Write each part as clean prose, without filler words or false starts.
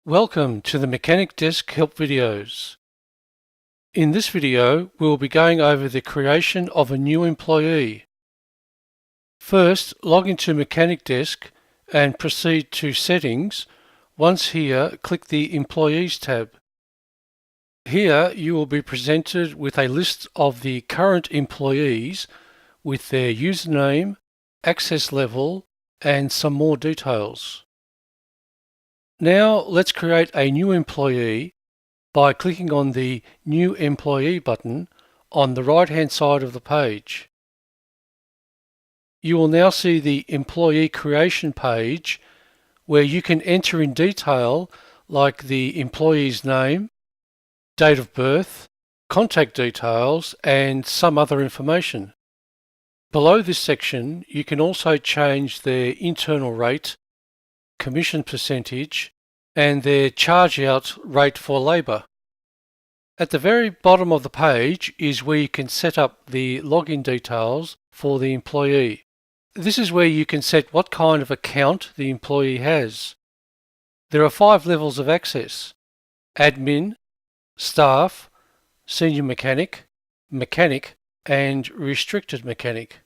Welcome to the MechanicDesk help videos. In this video, we will be going over the creation of a new employee. First, log into MechanicDesk and proceed to Settings. Once here, click the Employees tab. Here, you will be presented with a list of the current employees with their username, access level, and some more details. Now let's create a new employee by clicking on the New Employee button on the right-hand side of the page. You will now see the Employee Creation page where you can enter in detail like the employee's name, date of birth, contact details, and some other information. Below this section, you can also change their internal rate, commission percentage, and their charge-out rate for labour. At the very bottom of the page is where you can set up the login details for the employee. This is where you can set what kind of account the employee has. There are 5 levels of access: admin, staff, senior mechanic, mechanic, and restricted mechanic.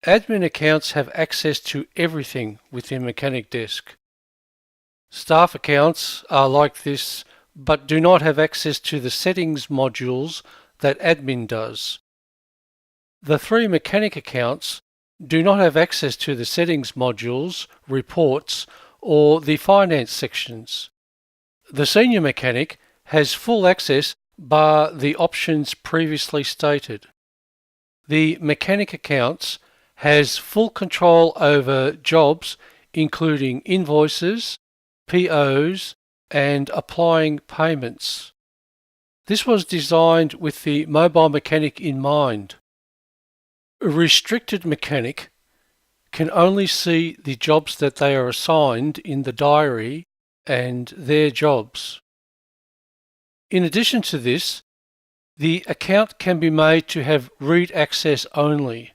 Admin accounts have access to everything within MechanicDesk. Staff accounts are like this, but do not have access to the settings modules that admin does. The 3 mechanic accounts do not have access to the settings modules, reports, or the finance sections. The senior mechanic has full access bar the options previously stated. The mechanic accounts has full control over jobs including invoices, POs, and applying payments. This was designed with the mobile mechanic in mind. A restricted mechanic can only see the jobs that they are assigned in the diary and their jobs. In addition to this, the account can be made to have read access only.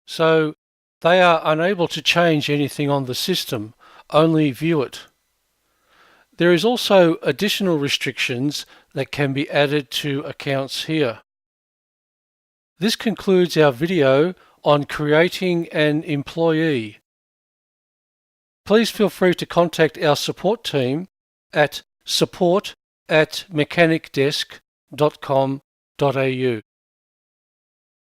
So they are unable to change anything on the system, only view it. There is also additional restrictions that can be added to accounts here. This concludes our video on creating an employee. Please feel free to contact our support team at support@mechanicdesk.com.au.